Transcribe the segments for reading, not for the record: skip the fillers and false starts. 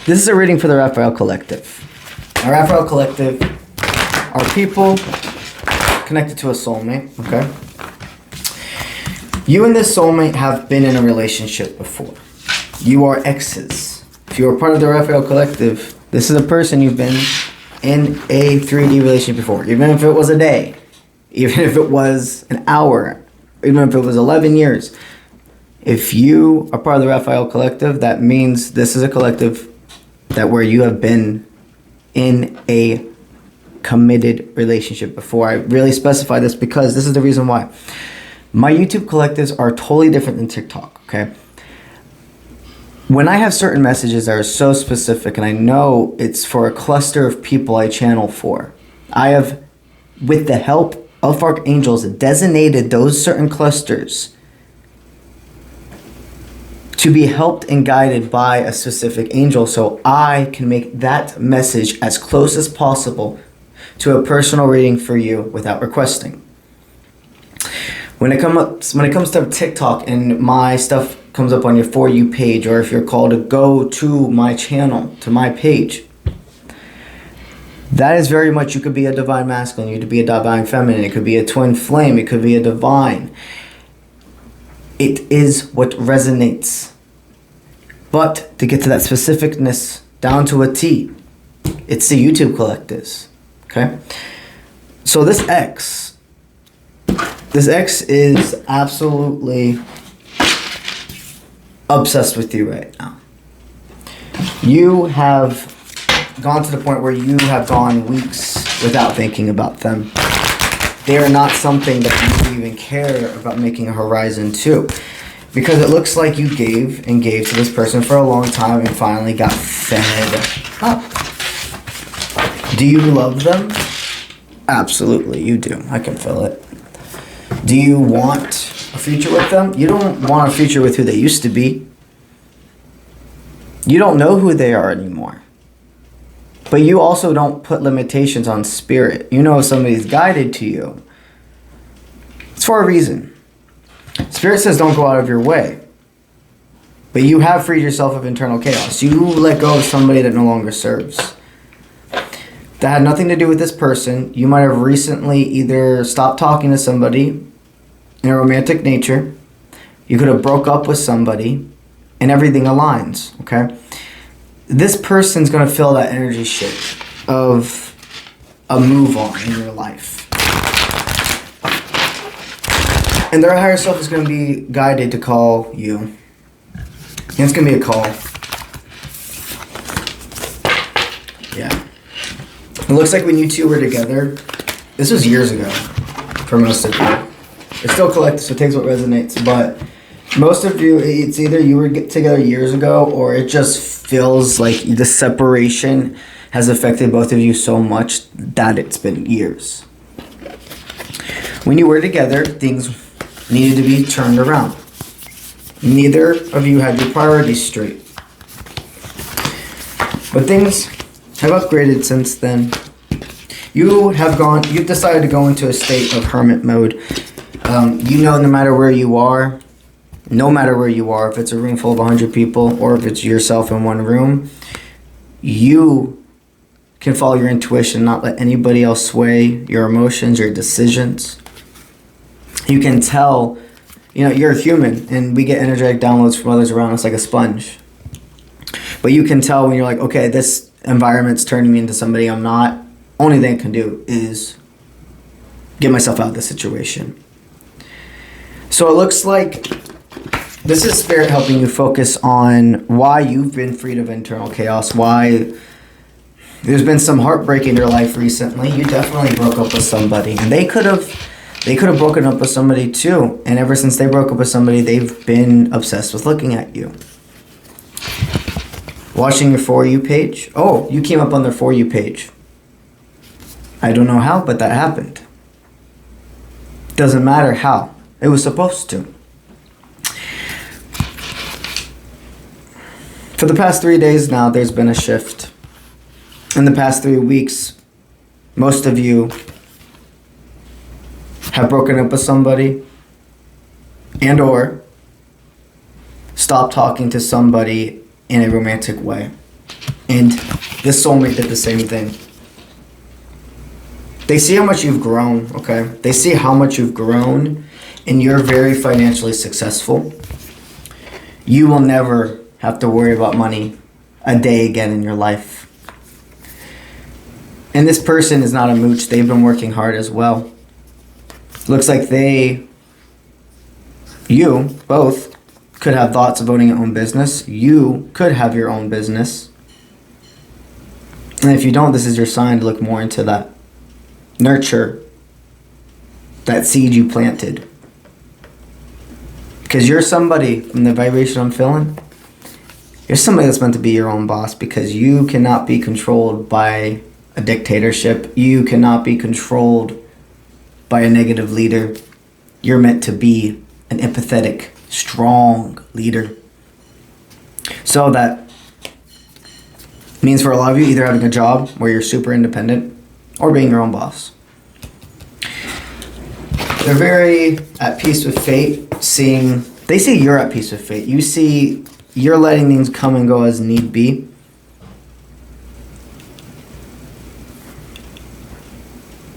This is a reading for the Raphael Collective. Our Raphael Collective are people connected to a soulmate, okay? You and this soulmate have been in a relationship before. You are exes. If you are part of the Raphael Collective, this is a person you've been in a 3D relationship before. Even if it was a day, even if it was an hour, even if it was 11 years. If you are part of the Raphael Collective, that means this is a collective that where you have been in a committed relationship before. I really specify this because this is the reason why. My YouTube collectives are totally different than TikTok, okay? When I have certain messages that are so specific and I know it's for a cluster of people I channel for, I have, with the help of archangels, designated those certain clusters to be helped and guided by a specific angel so I can make that message as close as possible to a personal reading for you without requesting. When it comes to TikTok and my stuff comes up on your For You page, or if you're called to go to my channel, to my page, that is very much, you could be a divine masculine, you could be a divine feminine, it could be a twin flame, it could be a divine. It is what resonates. But to get to that specificness down to a T, it's the YouTube collectives. Okay? So this X is absolutely obsessed with you right now. You have gone to the point where you have gone weeks without thinking about them. They are not something that you even care about making a horizon to. Because it looks like you gave and gave to this person for a long time and finally got fed up. Do you love them? Absolutely, you do. I can feel it. Do you want a future with them? You don't want a future with who they used to be. You don't know who they are anymore. But you also don't put limitations on spirit. You know if somebody's guided to you, it's for a reason. Spirit says don't go out of your way. But you have freed yourself of internal chaos. You let go of somebody that no longer serves. That had nothing to do with this person. You might have recently either stopped talking to somebody in a romantic nature. You could have broke up with somebody and everything aligns, okay? This person's going to feel that energy shift of a move on in your life. And their higher self is going to be guided to call you. And it's going to be a call. Yeah. It looks like when you two were together, this was years ago for most of you. It's still collective, so it takes what resonates. But most of you, it's either you were together years ago or it just feels like the separation has affected both of you so much that it's been years. When you were together, things needed to be turned around. Neither of you had your priorities straight. But things have upgraded since then. You've decided to go into a state of hermit mode. You know no matter where you are, if it's a room full of 100 people or if it's yourself in one room, you can follow your intuition, not let anybody else sway your emotions, your decisions. You can tell, you're a human and we get energetic downloads from others around us like a sponge. But you can tell when you're like, okay, this environment's turning me into somebody I'm not. Only thing I can do is get myself out of this situation. So it looks like this is Spirit helping you focus on why you've been freed of internal chaos, why there's been some heartbreak in your life recently. You definitely broke up with somebody and they could have broken up with somebody too. And ever since they broke up with somebody, they've been obsessed with looking at you. Watching your For You page. Oh, you came up on their For You page. I don't know how, but that happened. Doesn't matter how. It was supposed to. For the past 3 days now, there's been a shift. In the past 3 weeks, most of you have broken up with somebody and or stopped talking to somebody in a romantic way. And this soulmate did the same thing. They see how much you've grown, okay? They see how much you've grown, and you're very financially successful. You will never have to worry about money a day again in your life. And this person is not a mooch. They've been working hard as well. Looks like you both could have thoughts of owning your own business. You could have your own business. And if you don't, this is your sign to look more into that. Nurture that seed you planted. Because you're somebody, from the vibration I'm feeling, you're somebody that's meant to be your own boss, because you cannot be controlled by a dictatorship. You cannot be controlled by a negative leader. You're meant to be an empathetic, strong leader. So that means for a lot of you, either having a job where you're super independent or being your own boss. They're very at peace with fate, they see you're at peace with fate. You see you're letting things come and go as need be.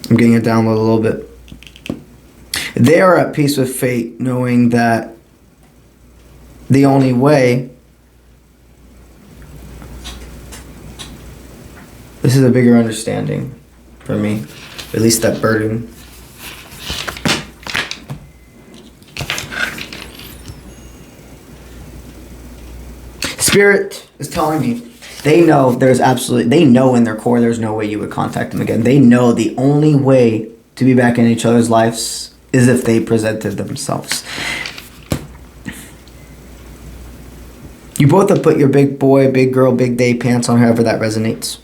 I'm getting it down a little bit. They are at peace with fate, knowing that the only way, this is a bigger understanding for me, at least that burden. Spirit is telling me they know they know in their core there's no way you would contact them again. They know the only way to be back in each other's lives is if they presented themselves. You both have put your big boy, big girl, big day pants on, however that resonates.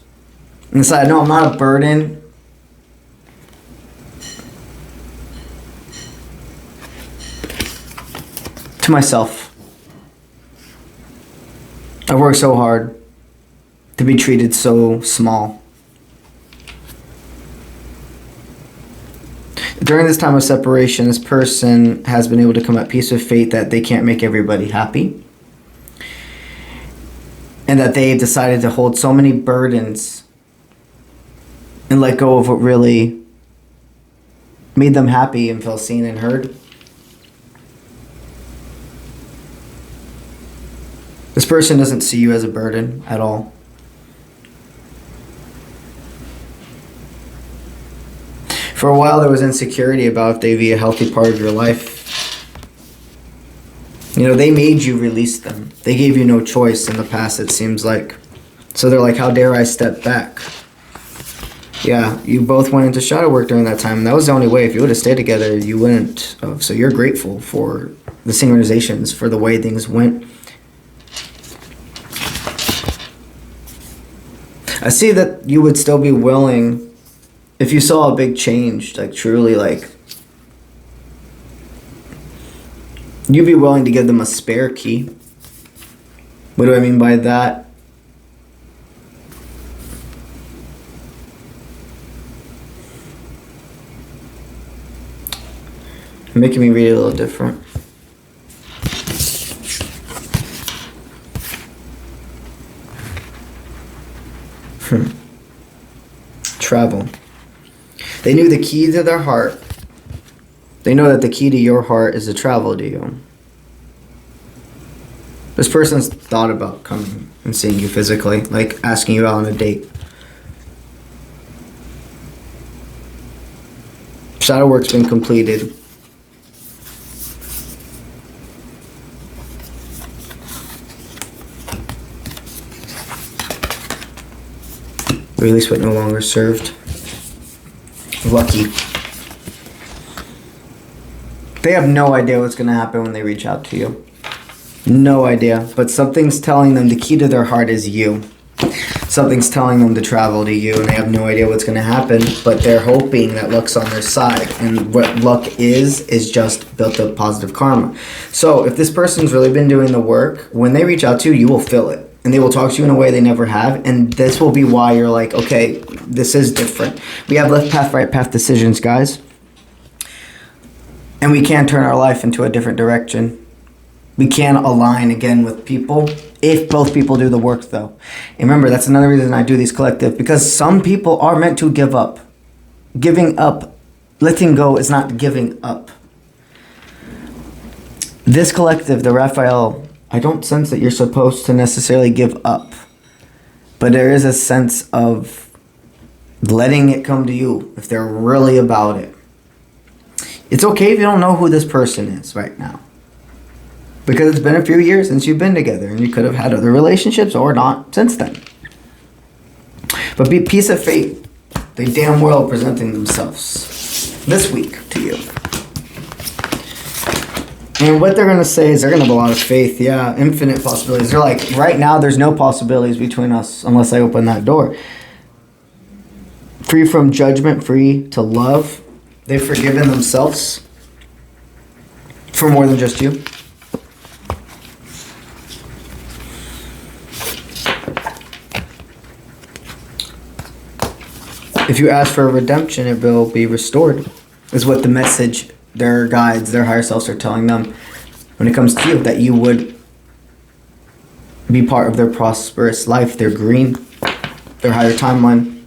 And decide, no, I'm not a burden. To myself. I worked so hard to be treated so small. During this time of separation, this person has been able to come at peace with fate that they can't make everybody happy. And that they've decided to hold so many burdens and let go of what really made them happy and feel seen and heard. This person doesn't see you as a burden at all. For a while, there was insecurity about if they'd be a healthy part of your life. You know, they made you release them. They gave you no choice in the past, it seems like. So they're like, how dare I step back? Yeah, you both went into shadow work during that time. And that was the only way. If you would have stayed together, you wouldn't. So you're grateful for the synchronizations, for the way things went. I see that you would still be willing, if you saw a big change, like truly, like, you'd be willing to give them a spare key. What do I mean by that? You're making me read it a little different. Travel. They knew the key to their heart. They know that the key to your heart is to travel to you. This person's thought about coming and seeing you physically, like asking you out on a date. Shadow work's been completed. Release what no longer served. Lucky. They have no idea what's going to happen when they reach out to you. No idea. But something's telling them the key to their heart is you. Something's telling them to travel to you, and they have no idea what's going to happen, but they're hoping that luck's on their side. And what luck is just built up positive karma. So if this person's really been doing the work, when they reach out to you, you will feel it. And they will talk to you in a way they never have. And this will be why you're like, okay, this is different. We have left path, right path decisions, guys. And we can turn our life into a different direction. We can align again with people If both people do the work, though. And remember, that's another reason I do these collective, because some people are meant to give up. Giving up, letting go is not giving up. This collective, the Raphael, I don't sense that you're supposed to necessarily give up. But there is a sense of letting it come to you if they're really about it. It's okay if you don't know who this person is right now. Because it's been a few years since you've been together and you could have had other relationships or not since then. But be piece of fate. They damn well presenting themselves this week to you. And what they're going to say is they're going to have a lot of faith. Yeah, infinite possibilities. They're like, right now there's no possibilities between us unless I open that door. Free from judgment, free to love. They've forgiven themselves for more than just you. If you ask for a redemption, it will be restored, is what the message their guides, their higher selves are telling them when it comes to you, that you would be part of their prosperous life, their green, their higher timeline.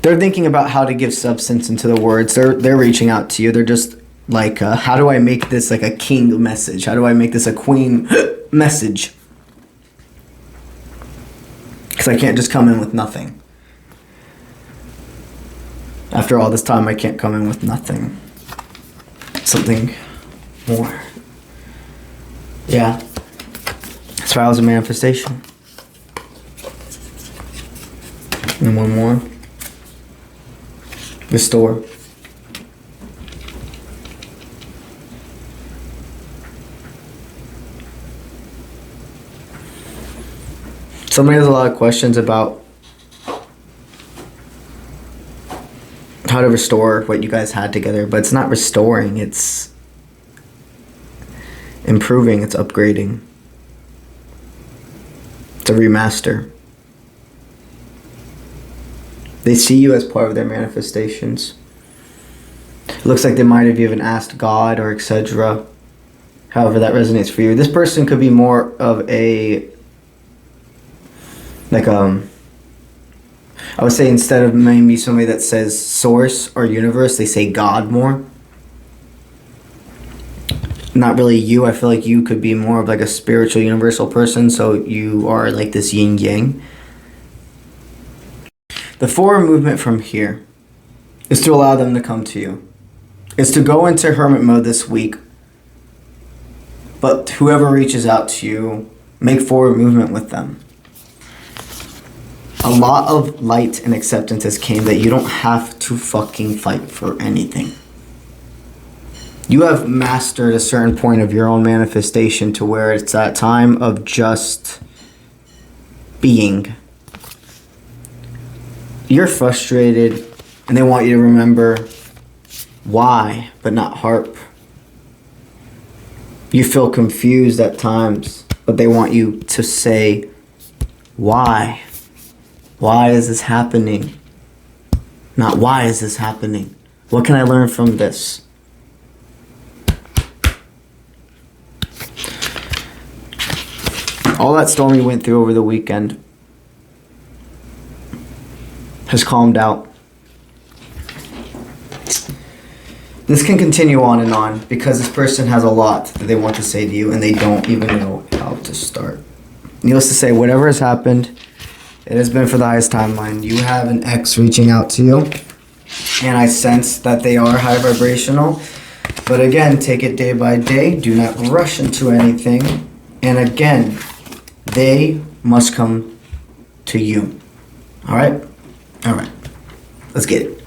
They're thinking about how to give substance into the words. They're reaching out to you. They're just like, how do I make this like a king message? How do I make this a queen message? Because I can't just come in with nothing. After all this time, I can't come in with nothing. Something more. Yeah. That's why I was a manifestation. And one more. Restore. Somebody has a lot of questions about how to restore what you guys had together, but it's not restoring, it's improving, it's upgrading. It's a remaster. They see you as part of their manifestations. It looks like they might have even asked God or etc. However that resonates for you. This person could be more of a I would say instead of maybe somebody that says source or universe, they say God more. Not really you. I feel like you could be more of like a spiritual universal person, so you are like this yin yang. The forward movement from here is to allow them to come to you. It's to go into hermit mode this week. But whoever reaches out to you, make forward movement with them. A lot of light and acceptance has came that you don't have to fucking fight for anything. You have mastered a certain point of your own manifestation to where it's that time of just being. You're frustrated and they want you to remember why, but not harp. You feel confused at times, but they want you to say why. Why is this happening? Not why is this happening? What can I learn from this? All that storm you went through over the weekend has calmed out. This can continue on and on because this person has a lot that they want to say to you and they don't even know how to start. Needless to say, whatever has happened, it has been for the highest timeline. You have an ex reaching out to you, and I sense that they are high vibrational. But again, take it day by day. Do not rush into anything. And again, they must come to you. All right? All right. Let's get it.